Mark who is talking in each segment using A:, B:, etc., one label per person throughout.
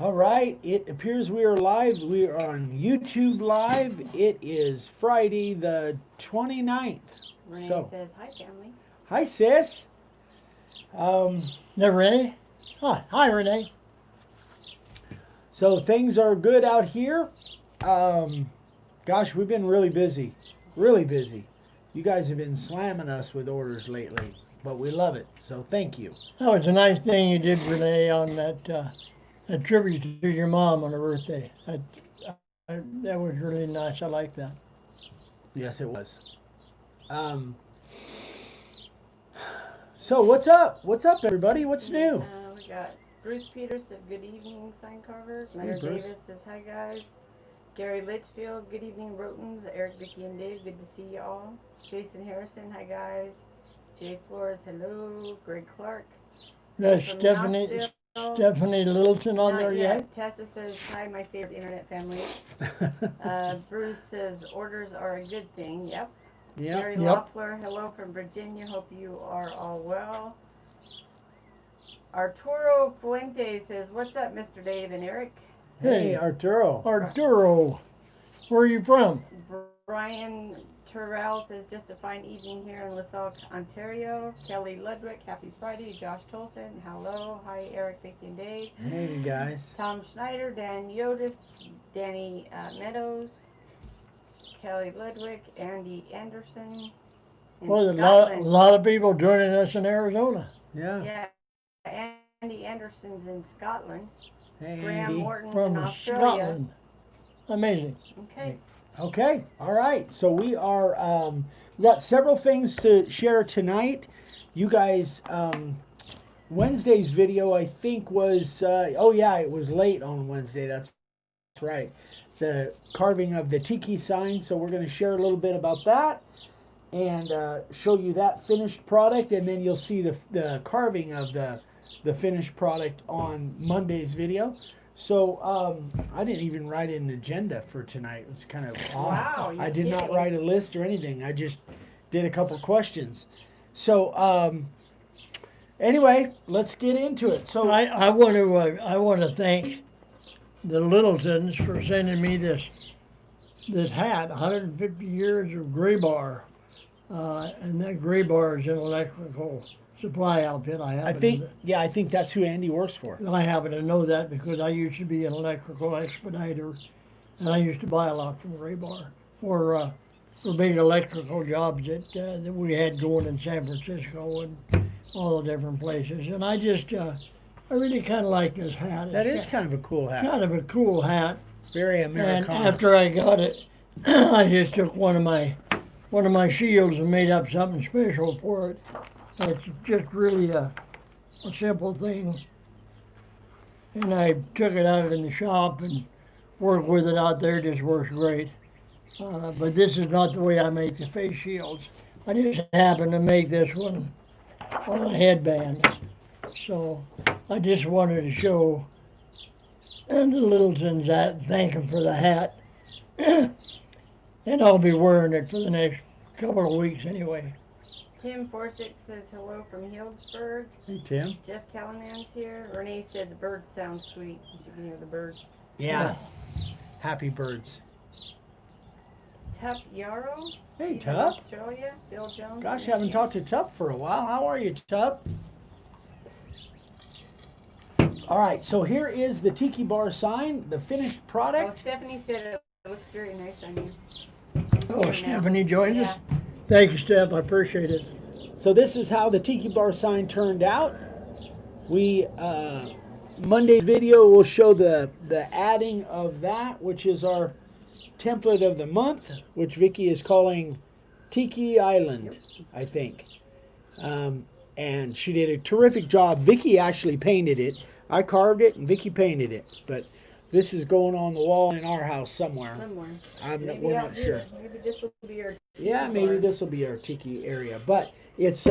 A: All right, it appears we are live. We are on YouTube Live. It is Friday the 29th.
B: Renee
A: So,
B: says, hi, family.
A: hi, sis. Um,
C: There, Renee. Hi, Renee.
A: so, things are good out here. Um, Gosh, we've been really busy. Really busy. You guys have been slamming us with orders lately, but we love it. So, thank you.
C: That was a nice thing you did, Renee, on that tribute to your mom on her birthday. That was really nice. I like that.
A: Yes, it was. Um, so, what's up? What's up, everybody? What's new?
B: We got Bruce Peters said, good evening, sign carvers.
A: Hey,
B: Mayor
A: Bruce.
B: Davis says, hi, guys. Gary Litchfield, good evening, Rhotens. Eric, Vicky, and Dave, good to see you all. Jason Harrison, hi, guys. Jay Flores, hello. Greg Clark.
C: There's
B: From
C: Stephanie
B: Knoxville.
C: Stephanie Littleton on
B: Not
C: there yet?
B: Tessa says, hi, my favorite internet family. Bruce says, orders are a good thing. Yep.
A: Yeah.
B: Gary
C: Yep.
B: Loeffler, hello from Virginia. Hope you are all well. Arturo Fuente says, what's up, Mr. Dave and Eric?
A: Hey, Arturo.
C: Arturo. Where are you from?
B: Brian Terrell says, just a fine evening here in LaSalle, Ontario. Kelly Ludwig, happy Friday. Josh Tolson, hello. Hi, Eric, Vicky, and Dave.
A: Hey, you guys.
B: Tom Schneider, Dan Yotis, Danny Meadows, Kelly Ludwig, Andy Anderson. In
C: Well, a
B: Scotland.
C: lot of people joining us in Arizona.
A: Yeah.
B: Yeah, Andy Anderson's in Scotland.
A: Hey,
B: Graham
A: Andy.
B: Morton's in
C: From
B: Australia.
C: Scotland. Amazing.
B: Okay.
A: Okay. All right. So we are. We got several things to share tonight. You guys. Wednesday's video, I think, was. Oh yeah, it was late on Wednesday. That's right. The carving of the tiki sign. So we're going to share a little bit about that and show you that finished product, and then you'll see the carving of the finished product on Monday's video. So I didn't even write an agenda for tonight. It's kind of odd.
B: Wow, you're
A: I did not
B: kidding.
A: write a list or anything. I just did a couple questions. So anyway, let's get into it. So
C: I want to thank the Littletons for sending me this hat, 150 years of gray bar, and that gray bar is an electrical supply outfit.
A: I think that's who Andy works for.
C: I happen to know that because I used to be an electrical expediter, and I used to buy a lot from gray bar for big electrical jobs that we had going in San Francisco and all the different places. And I really kind of like this hat.
A: That
C: It's
A: is kind of a cool hat.
C: kind of a cool hat.
A: Very
C: And
A: Americana.
C: after I got it, I just took one of my shields and made up something special for it. It's just really a simple thing. And I took it out in the shop and worked with it out there. It just works great. But this is not the way I make the face shields. I just happen to make this one on a headband. So I just wanted to show and the Littletons that, thank them for the hat. And I'll be wearing it for the next couple of weeks anyway.
B: Tim Forsyth says hello from Healdsburg.
A: Hey, Tim.
B: Jeff Callinan's here. Renee said the birds sound sweet. You should be near the birds.
A: Yeah. Happy birds.
B: Tup Yarrow.
A: Hey,
B: He's in
A: Tup.
B: Australia. Bill Jones.
A: Gosh,
B: in
A: haven't talked to Tup for a while. How are you, Tup? All right, so here is the tiki bar sign, the finished
B: Oh,
A: product.
B: Stephanie said it looks very nice on you. She's
C: Oh,
B: here now.
C: Stephanie joins us?
B: Yeah.
C: Thank you, Steph. I appreciate it.
A: So this is how the tiki bar sign turned out. We Monday's video will show the adding of that, which is our template of the month, which Vicky is calling Tiki Island, I think. And she did a terrific job. Vicky actually painted it. I carved it, and Vicky painted it. But this is going on the wall in our house somewhere.
B: Somewhere.
A: We're
B: out
A: not
B: here.
A: sure.
B: Maybe this will be your.
A: Yeah,
B: tiki
A: maybe
B: bar.
A: this will be our tiki area. But it's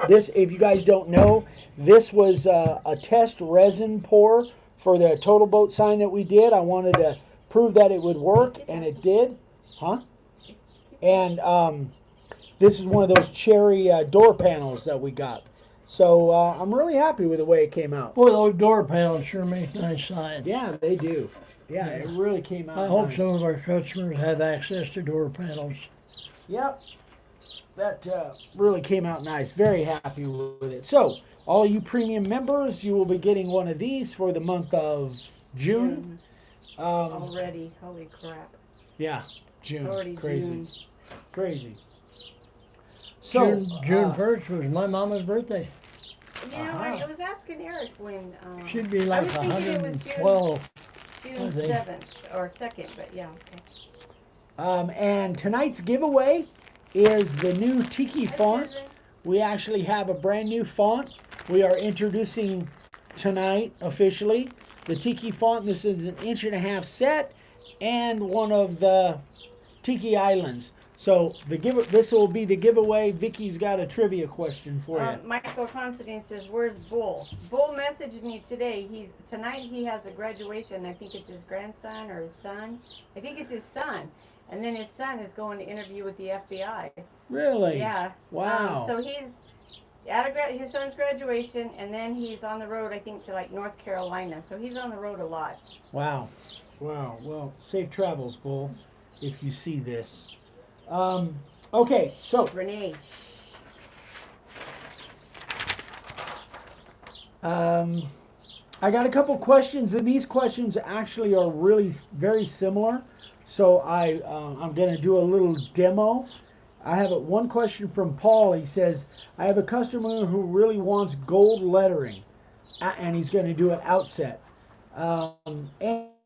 A: this. If you guys don't know, this was a test resin pour for the total boat sign that we did. I wanted to prove that it would work, and it did. Huh? And this is one of those cherry door panels that we got. So I'm really happy with the way it came out.
C: Boy, those door panels sure make nice signs.
A: Yeah, they do. Yeah, it really came out
C: I hope
A: nice.
C: some of our customers have access to door panels.
A: Yep. That really came out nice. Very happy with it. So, all of you premium members, you will be getting one of these for the month of June.
B: Already, holy crap.
A: Yeah, June.
B: It's already
A: Crazy.
B: June.
A: Crazy. So,
C: June 1st was my mama's birthday.
B: You know, I was asking Eric when.
C: She'd be
B: I
C: like
B: was thinking it was
C: 112.
B: June
C: I think.
B: 7th or 2nd, but yeah, okay.
A: And tonight's giveaway is the new Tiki
B: Hi,
A: font.
B: Susan.
A: We actually have a brand new font. We are introducing tonight officially the Tiki font. This is an 1.5-inch set and one of the Tiki Islands. So this will be the giveaway. Vicky's got a trivia question for you.
B: Michael Constantine says, "Where's Bull?" Bull messaged me today. Tonight he has a graduation. I think it's his grandson or his son. I think it's his son. And then his son is going to interview with the FBI.
A: Really?
B: Yeah.
A: Wow.
B: So he's at his son's graduation, and then he's on the road, I think, to like North Carolina. So he's on the road a lot.
A: Wow. Wow. Well, safe travels, Bull, if you see this. Okay, so
B: Renee.
A: I got a couple questions, and these questions actually are really very similar. So I'm going to do a little demo. I have one question from Paul. He says, I have a customer who really wants gold lettering, and he's going to do it outset.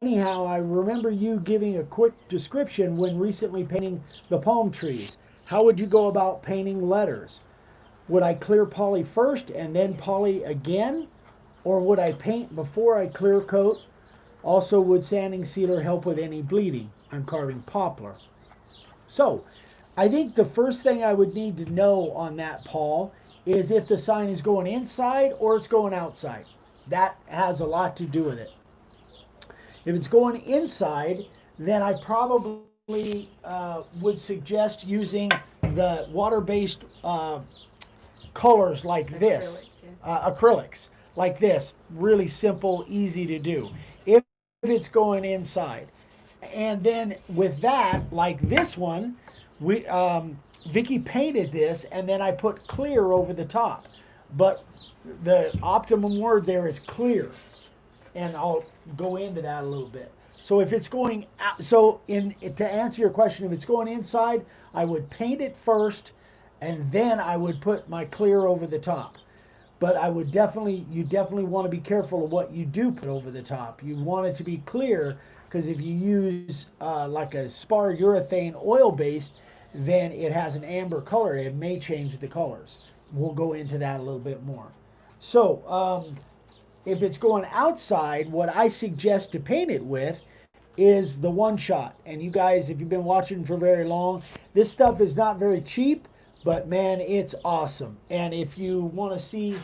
A: Anyhow, I remember you giving a quick description when recently painting the palm trees. How would you go about painting letters? Would I clear poly first and then poly again? Or would I paint before I clear coat? Also, would sanding sealer help with any bleeding? I'm carving poplar. So, I think the first thing I would need to know on that, Paul, is if the sign is going inside or it's going outside. That has a lot to do with it. If it's going inside, then I probably would suggest using the water-based colors like this, acrylics like this, really simple, easy to do. If it's going inside, and then with that, like this one, Vicky painted this, and then I put clear over the top. But the optimum word there is clear, and I'll go into that a little bit. So if it's going out, to answer your question, if it's going inside, I would paint it first, and then I would put my clear over the top. But you definitely want to be careful of what you do put over the top. You want it to be clear, because if you use like a spar urethane oil-based, then it has an amber color. It may change the colors. We'll go into that a little bit more. So if it's going outside, what I suggest to paint it with is the one shot. And you guys, if you've been watching for very long, this stuff is not very cheap, but man, it's awesome. And if you want to see,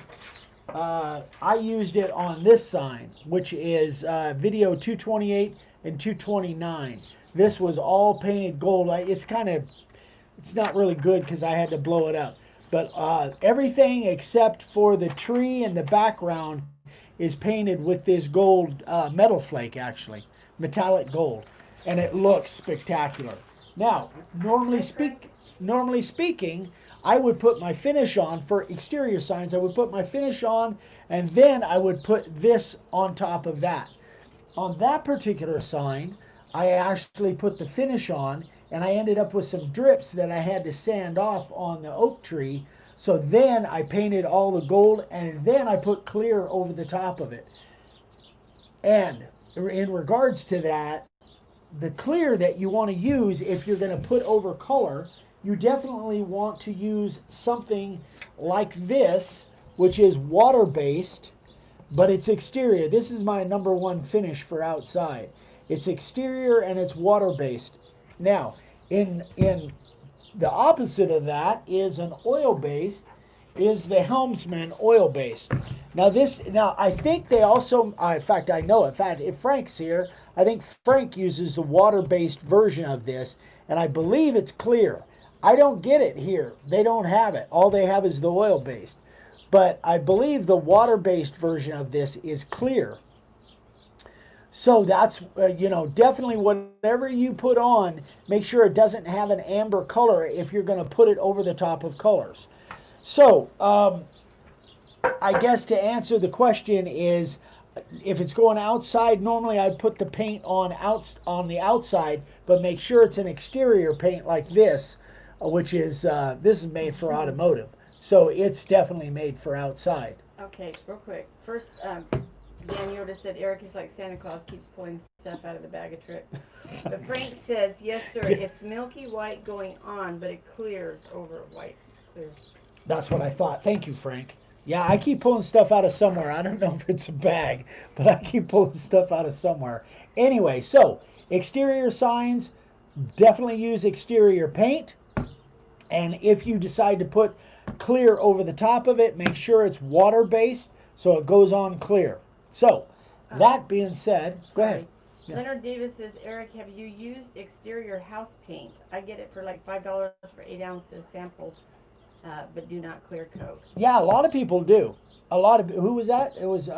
A: I used it on this sign, which is video 228 and 229. This was all painted gold. It's not really good because I had to blow it up. But everything except for the tree and the background is painted with this gold metal flake, actually, metallic gold, and it looks spectacular. Now, normally speaking, I would put my finish on for exterior signs. I would put my finish on, and then I would put this on top of that. On that particular sign, I actually put the finish on, and I ended up with some drips that I had to sand off on the oak tree. So then I painted all the gold, and then I put clear over the top of it. And in regards to that, the clear that you want to use if you're going to put over color, you definitely want to use something like this, which is water-based, but it's exterior. This is my number one finish for outside. It's exterior and it's water-based. Now, in the opposite of that is an oil-based, is the Helmsman oil-based. Now I think they also, in fact I know, in fact if Frank's here, I think Frank uses the water-based version of this, and I believe it's clear. I don't get it here. They don't have it. All they have is the oil-based. but I believe the water-based version of this is clear. So that's, definitely whatever you put on, make sure it doesn't have an amber color if you're going to put it over the top of colors. So, I guess to answer the question is, if it's going outside, normally I'd put the paint on the outside, but make sure it's an exterior paint like this, which is, this is made for automotive. So it's definitely made for outside.
B: Okay, real quick. First, Dan Yoda said Eric is like Santa Claus, keeps pulling stuff out of the bag of tricks. But Frank says, yes, sir, it's milky white going on, but it clears over white. Clears.
A: That's what I thought. Thank you, Frank. Yeah, I keep pulling stuff out of somewhere. I don't know if it's a bag, but I keep pulling stuff out of somewhere. Anyway, so exterior signs, definitely use exterior paint. And if you decide to put clear over the top of it, make sure it's water-based so it goes on clear. So, that being said, go ahead. Yeah.
B: Leonard Davis says, Eric, have you used exterior house paint? I get it for like $5 for 8 ounces samples, but do not clear coat.
A: Yeah, a lot of people do. Who was that? It was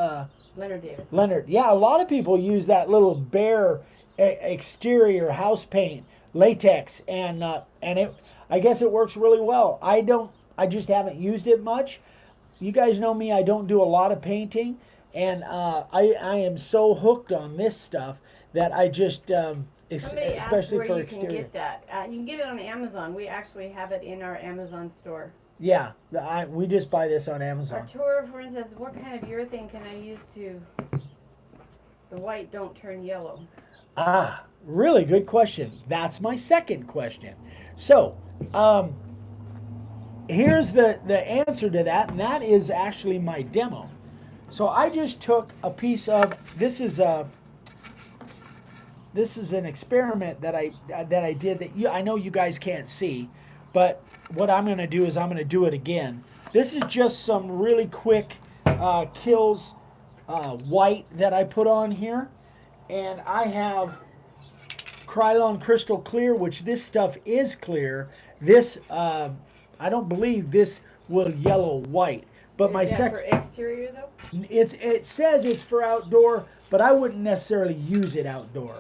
B: Leonard Davis.
A: Leonard. Yeah, a lot of people use that little bare exterior house paint, latex, and it. I guess it works really well. I just haven't used it much. You guys know me. I don't do a lot of painting. And I am so hooked on this stuff that I just,
B: Somebody asked
A: especially
B: where
A: for
B: you
A: exterior.
B: can get that. You can get it on Amazon. We actually have it in our Amazon store.
A: Yeah, we just buy this on Amazon.
B: Arturo, for instance, what kind of urethane can I use to the white don't turn yellow?
A: Ah, really good question. That's my second question. So, here's the answer to that, and that is actually my demo. So I just took a piece of this is an experiment that I did that I know you guys can't see, but what I'm going to do is I'm going to do it again. This is just some really quick Kills white that I put on here, and I have Krylon Crystal Clear, which this stuff is clear. This I don't believe this will yellow white. But my
B: for exterior though?
A: It says it's for outdoor, but I wouldn't necessarily use it outdoor.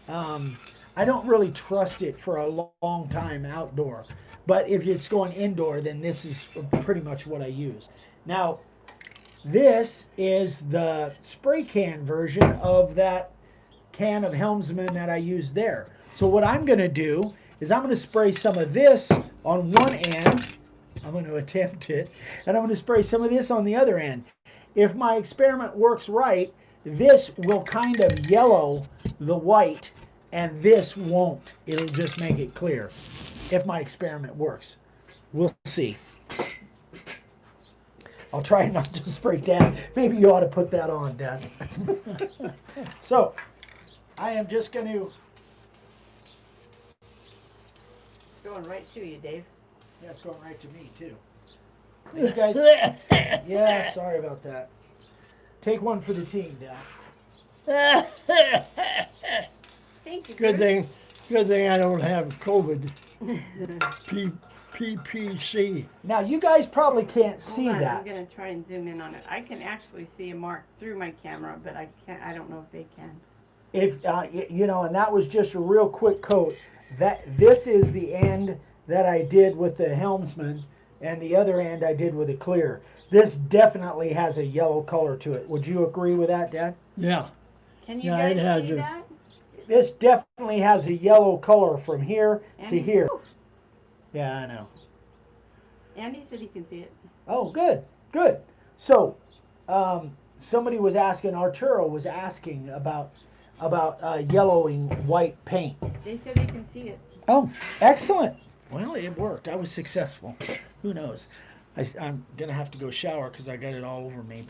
A: I don't really trust it for a long time outdoor. But if it's going indoor, then this is pretty much what I use. Now, this is the spray can version of that can of Helmsman that I used there. So what I'm going to do is I'm going to spray some of this on one end. I'm going to attempt it, and I'm going to spray some of this on the other end. If my experiment works right, this will kind of yellow the white, and this won't. It'll just make it clear if my experiment works. We'll see. I'll try not to spray Dad. Maybe you ought to put that on, Dad. So, I am just going to...
B: It's going right to you, Dave.
A: Yeah, it's going right to me, too. You guys... Yeah, sorry about that. Take one for the team, Dad.
B: Thank you,
C: Good
B: sir.
C: thing I don't have COVID. PPC.
A: Now, you guys probably can't see
B: Hold on,
A: that.
B: I'm going to try and zoom in on it. I can actually see a mark through my camera, but I don't know if they can.
A: If and that was just a real quick coat. This is the end that I did with the Helmsman, and the other end I did with a clear. This definitely has a yellow color to it. Would you agree with that, Dad?
C: Yeah.
B: Can you
C: Yeah, it
B: guys
C: has
B: see
C: a-
B: that?
A: This definitely has a yellow color from here to
B: Andy-
A: here.
B: Ooh,
A: Yeah, I know.
B: Andy said he can see it.
A: Oh, good, good. So, somebody was asking, Arturo was asking about yellowing white paint.
B: They said they can see it.
A: Oh, excellent. Well, it worked. I was successful. Who knows? I'm gonna have to go shower because I got it all over me.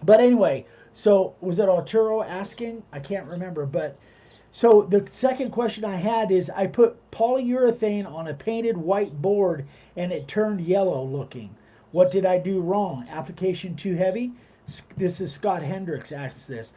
A: But anyway, so was it Arturo asking? I can't remember. But so the second question I had is, I put polyurethane on a painted white board and it turned yellow looking. What did I do wrong? Application too heavy? This is Scott Hendricks asks this.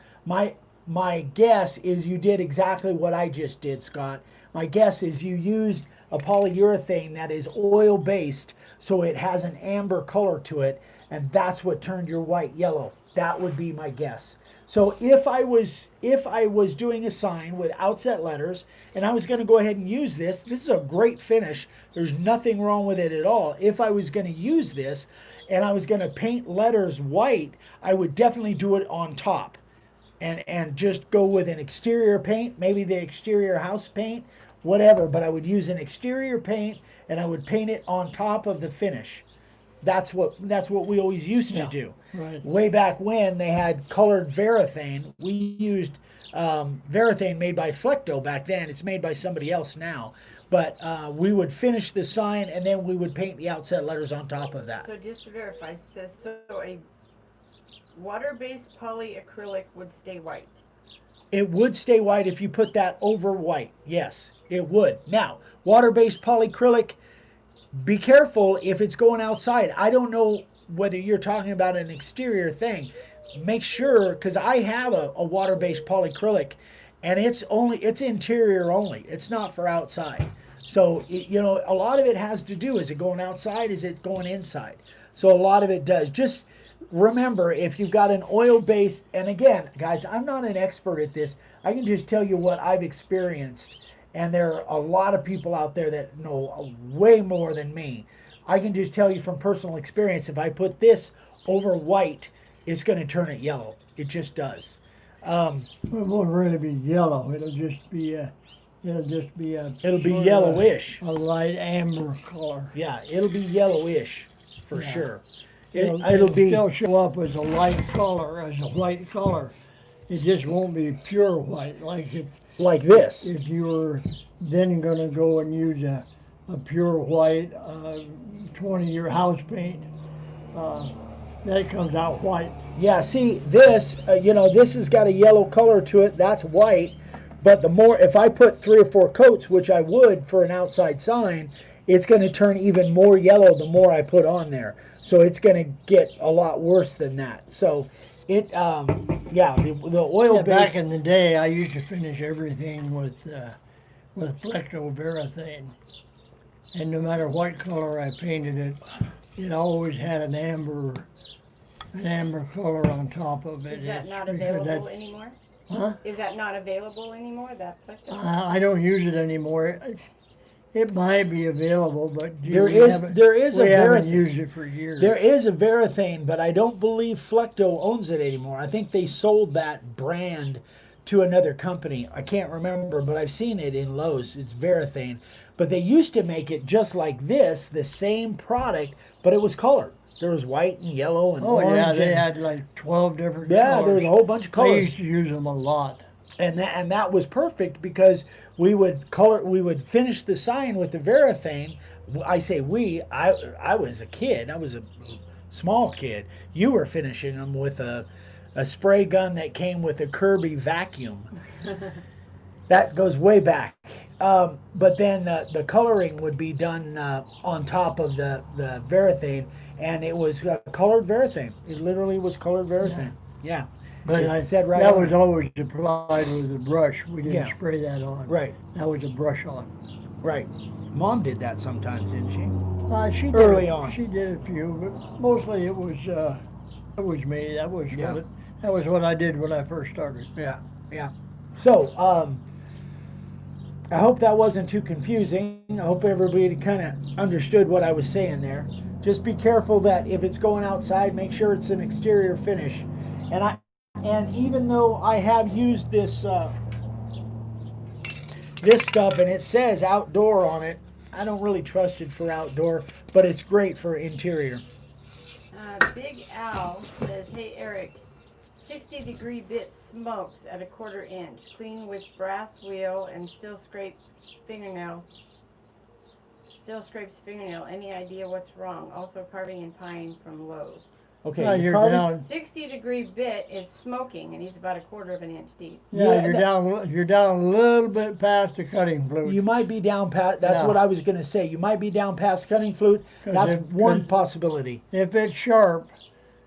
A: my guess is you did exactly what I just did, Scott. My guess is you used a polyurethane that is oil based, so it has an amber color to it, and that's what turned your white yellow. That would be my guess. So if I was doing a sign with outset letters and I was going to go ahead and use this, this is a great finish. There's nothing wrong with it at all. If I was going to use this and I was going to paint letters white, I would definitely do it on top and just go with an exterior paint, maybe the exterior house paint, whatever, but I would use an exterior paint and I would paint it on top of the finish. That's what we always used to do.
C: Right.
A: Way back when they had colored Varathane, we used Varathane made by Flecto back then. It's made by somebody else now. But we would finish the sign and then we would paint the outset letters on top of that.
B: So just to verify, it says so a water-based polyacrylic would stay white.
A: It would stay white if you put that over white. Yes, it would. Now, water-based polyacrylic, be careful if it's going outside. I don't know whether you're talking about an exterior thing. Make sure, because I have a water-based polyacrylic, and it's interior only. It's not for outside. So you know, a lot of it has to do, is it going outside? Is it going inside? So a lot of it does. Just remember, if you've got an oil-based, and again, guys, I'm not an expert at this. I can just tell you what I've experienced. And there are a lot of people out there that know way more than me. I can just tell you from personal experience, if I put this over white, it's going to turn it yellow. It just does.
C: It won't really be yellow. It'll just be a
A: yellowish.
C: A light amber color.
A: Yeah, it'll be yellowish for
C: Yeah.
A: sure.
C: It'll still show up as a light color, as a white color. It just won't be pure white,
A: like this.
C: if you were then going to go and use a pure white 20-year house paint. That comes out white.
A: Yeah, see this, this has got a yellow color to it. That's white. But if I put 3 or 4 coats, which I would for an outside sign, it's going to turn even more yellow the more I put on there. So it's going to get a lot worse than that. So the oil-based.
C: Back in the day, I used to finish everything with Flecto Varathane, and no matter what color I painted it, it always had an amber color on top of it.
B: Is that not
C: because
B: available anymore?
C: Huh?
B: Is that not available anymore, that Plecto?
C: I don't use it anymore. It might be available, but
A: There is a
C: we haven't
A: Varathane.
C: used it for years.
A: There is a Varathane, but I don't believe Flecto owns it anymore. I think they sold that brand to another company. I can't remember, but I've seen it in Lowe's. It's Varathane. But they used to make it just like this, the same product, but it was colored. There was white and yellow and orange.
C: Yeah, they
A: and,
C: had like 12 different
A: yeah,
C: colors.
A: there was a whole bunch of
C: I
A: colors.
C: used to use them a lot.
A: And that was perfect because we would finish the sign with the Varathane. I say I was a kid. I was a small kid. You were finishing them with a spray gun that came with a Kirby vacuum. That goes way back. But then the coloring would be done on top of the Varathane, and it was colored Varathane. It literally was colored Varathane. Yeah.
C: But
A: It said right
C: that
A: on
C: was
A: it.
C: always applied with a brush. We didn't
A: Yeah.
C: spray that on.
A: Right.
C: That was a brush on.
A: Right. Mom did that sometimes, didn't she?
C: She
A: Early
C: did,
A: on.
C: She did a few, but mostly it was me. That was
A: Yeah.
C: what I did when I first started.
A: Yeah. Yeah. So, I hope that wasn't too confusing. I hope everybody kind of understood what I was saying there. Just be careful that if it's going outside, make sure it's an exterior finish. And even though I have used this stuff and it says outdoor on it, I don't really trust it for outdoor, but it's great for interior.
B: Big Al says, hey Eric, 60-degree bit smokes at 1/4 inch, clean with brass wheel and still scrapes fingernail. Any idea what's wrong? Also carving in pine from Lowe's.
A: Okay,
C: Well, you're down.
B: 60-degree bit is smoking, and he's about 1/4 inch deep.
C: Yeah,
A: Yeah,
C: you're down a little bit past the cutting fluid.
A: You might be down past, that's
C: Yeah.
A: what I was going to say. You might be down past cutting flute.
C: 'Cause
A: That's
C: it-
A: one
C: 'cause-
A: possibility.
C: If it's sharp,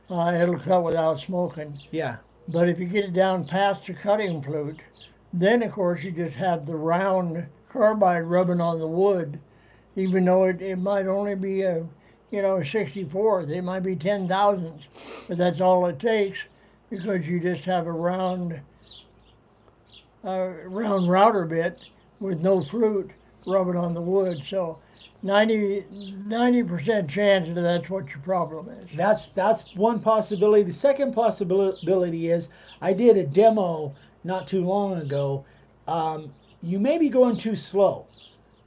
C: it'll cut without smoking.
A: Yeah.
C: But if you get it down past the cutting flute, then of course you just have the round carbide rubbing on the wood, even though it might only be a 64. They might be 10,000s, but that's all it takes because you just have a round router bit with no flute rubbing on the wood. So 90% chance that that's what your problem is.
A: That's one possibility. The second possibility is I did a demo not too long ago. You may be going too slow.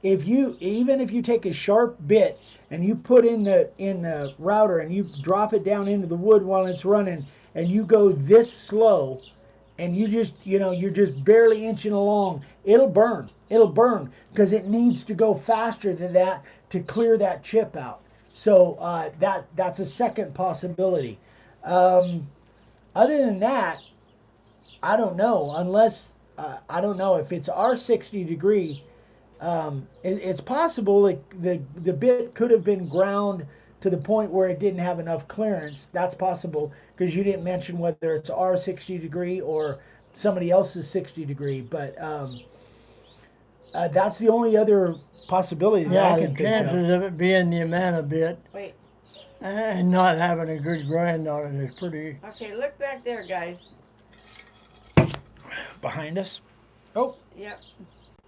A: Even if you take a sharp bit and you put in the router and you drop it down into the wood while it's running, and you go this slow, and you're just barely inching along, it'll burn. It'll burn because it needs to go faster than that to clear that chip out. So that's a second possibility. Other than that, I don't know. Unless I don't know if it's our 60 degree. It's possible the bit could have been ground to the point where it didn't have enough clearance. That's possible because you didn't mention whether it's our 60 degree or somebody else's 60 degree. But that's the only other possibility that I can
C: the
A: think
C: chances of it being the Amana bit
B: Wait.
C: and not having a good grind on it is pretty.
B: Okay, look back there, guys.
A: Behind us. Oh,
B: Yep.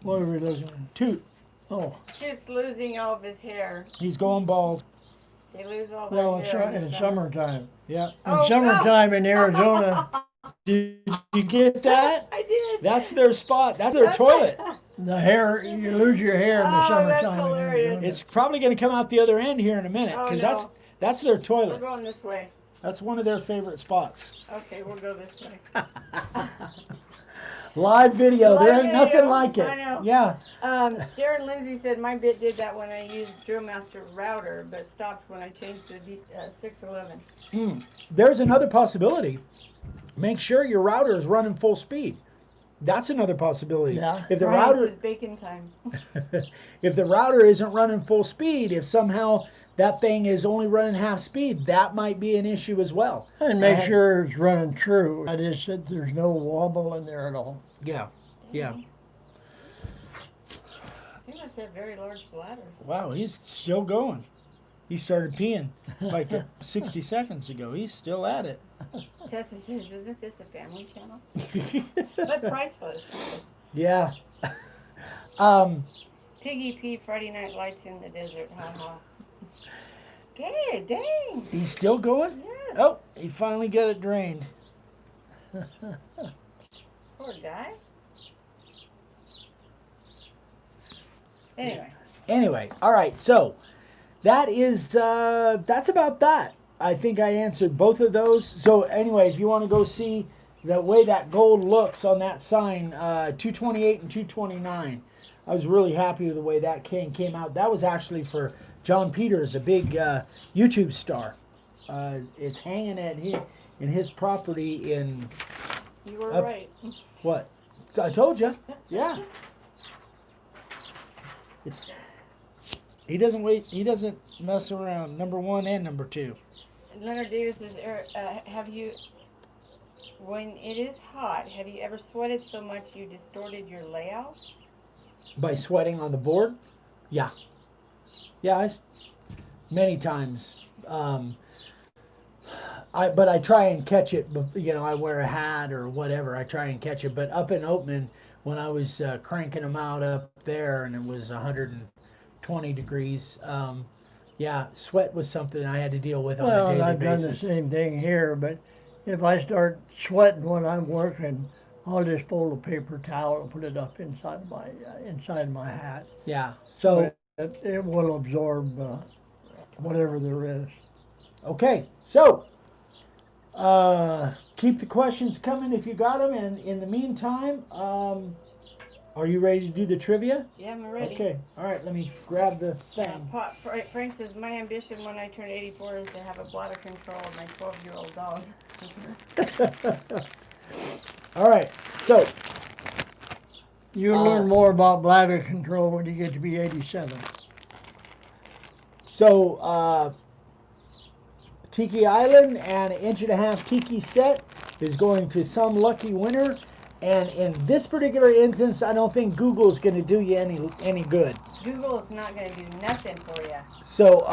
C: What are we looking at?
A: Toot.
C: Oh,
B: Kid's losing all of his hair.
A: He's going bald.
B: They lose all their
C: well,
B: hair
C: in summertime.
A: Yeah.
B: Oh,
C: In summertime in Arizona,
A: Did you get that?
B: I did.
A: That's their spot. That's their toilet.
C: the hair, you lose your hair in the
B: Oh, that's
C: summertime. in
B: hilarious.
C: Arizona.
A: It's probably going to come out the other end here in a minute
B: Oh,
A: because
B: no.
A: that's their
B: We're
A: toilet.
B: going this way.
A: That's one of their favorite spots.
B: Okay, we'll go this way.
A: Live video.
B: Live
A: There ain't nothing
B: video.
A: like it.
B: I know.
A: Yeah.
B: Darren Lindsay said my bit did that when I used Drillmaster router, but stopped when I changed to the 611.
A: There's another possibility. Make sure your router is running full speed. That's another possibility.
C: Yeah.
A: If the
B: Brian's
A: router
B: is bacon time.
A: if the router isn't running full speed, if somehow that thing is only running half speed, that might be an issue as well.
C: And make sure it's running true. That is that there's no wobble in there at all.
A: Yeah. Yeah.
B: He must have very large bladders.
A: Wow, he's still going. He started peeing like 60 seconds ago. He's still at it.
B: Tessa says, isn't this a family channel? But priceless.
A: Yeah.
B: Piggy P, Friday Night Lights in the Desert. Ha ha. Okay, dang.
A: He's still going?
B: Yes.
A: Oh, he finally got it drained.
B: Poor guy. Anyway.
A: Anyway, all right. So that is that's about that. I think I answered both of those. So anyway, if you want to go see the way that gold looks on that sign, 228 and 229. I was really happy with the way that came out. That was actually for John Peters, a big YouTube star. It's hanging in his property in
B: You were
A: Up-
B: right.
A: what? So I told you. Yeah. He doesn't wait. He doesn't mess around. Number 1 and number 2.
B: Leonard Davis says, have you, when it is hot, have you ever sweated so much you distorted your layout?
A: By sweating on the board? Yeah. Yeah, many times. But I try and catch it. I wear a hat or whatever. I try and catch it. But up in Oatman, when I was cranking them out up there, and it was 120 degrees. Yeah, sweat was something I had to deal with on a daily
C: I've
A: basis.
C: done the same thing here, but if I start sweating when I'm working, I'll just fold a paper towel and put it up inside my hat.
A: Yeah. So
C: It will absorb whatever there is.
A: okay. So keep the questions coming if you got them. And in the meantime, are you ready to do the trivia?
B: Yeah, I'm ready.
A: Okay. All right. Let me grab the thing.
B: Frank says, my ambition when I turn 84 is to have a bladder control of my 12-year-old dog.
A: All right. So
C: You'll learn more about bladder control when you get to be 87.
A: So Tiki Island and an 1.5 inch tiki set. is going to some lucky winner. And in this particular instance, I don't think Google is going to do you any good.
B: Google is not going to do nothing for you.
A: So,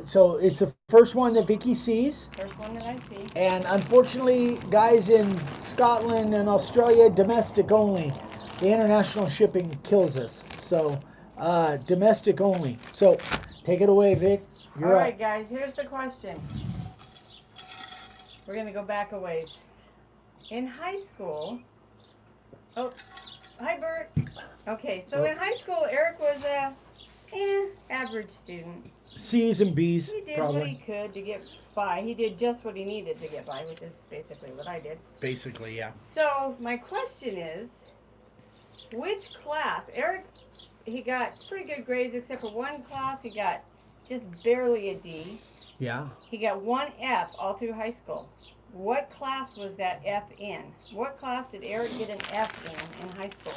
A: so it's the first one that Vicky sees.
B: First one that I see.
A: And unfortunately, guys in Scotland and Australia, domestic only. The international shipping kills us. So, domestic only. So, take it away, Vic. You're
B: All
A: up.
B: right, guys, here's the question. We're going to go back a ways. In high school, oh, hi, Bert. Okay, so in high school, Eric was a average student.
A: C's and B's,
B: He did
A: probably.
B: what he could to get by. He did just what he needed to get by, which is basically what I did.
A: Basically, yeah.
B: So my question is, which class? Eric, he got pretty good grades except for one class. He got just barely a D.
A: Yeah.
B: He got one F all through high school. What class was that F in? What class did Eric get an F in high school?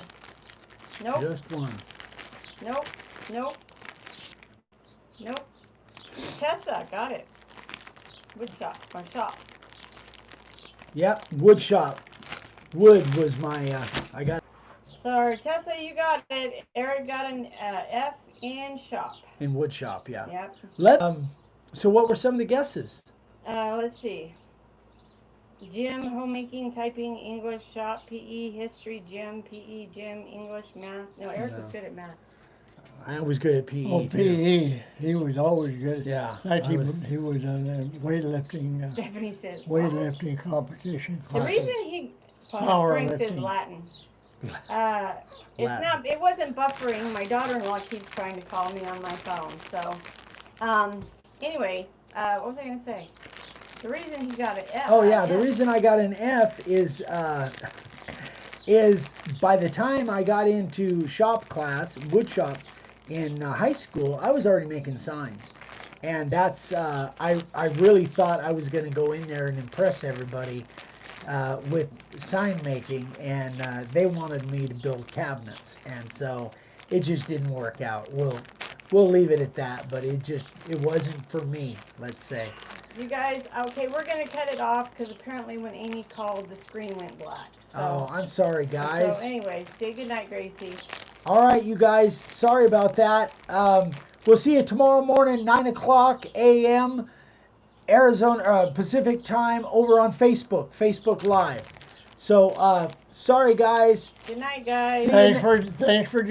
B: Nope.
A: Just one.
B: Nope. Nope. Nope. Tessa got it. Wood shop. My shop.
A: Yep, wood shop. Wood was my, I got
B: Sorry, Tessa, you got it. Eric got an F in shop.
A: in wood shop, yeah.
B: Yep.
A: So what were some of the guesses?
B: Let's see. Gym, homemaking, typing, English, shop, PE, history, gym, PE, gym, English, math. No, Eric was good at math.
A: I was good at PE.
C: Oh,
A: too.
C: PE, he was always good.
A: Yeah.
C: Like he
A: I
C: was on a weightlifting,
B: Stephanie says,
C: weightlifting competition.
B: the reason he drinks is
C: Powerlifting.
B: Latin. It's
A: Latin.
B: not. It wasn't buffering. My daughter-in-law keeps trying to call me on my phone. So, anyway, what was I gonna say? The reason he got an F.
A: Oh yeah, the reason I got an F is by the time I got into shop class, wood shop in high school, I was already making signs. And that's, I really thought I was going to go in there and impress everybody with sign making, and they wanted me to build cabinets. And so it just didn't work out. We'll leave it at that, but it wasn't for me, let's say.
B: You guys, okay, we're gonna cut it off because apparently when Amy called, the screen went black. So,
A: Oh, I'm sorry, guys.
B: So anyway, say goodnight, Gracie.
A: All right, you guys, sorry about that. We'll see you tomorrow morning, 9 o'clock a.m. Arizona Pacific time over on Facebook Live. So, sorry, guys.
B: Good night, guys.
C: Thanks for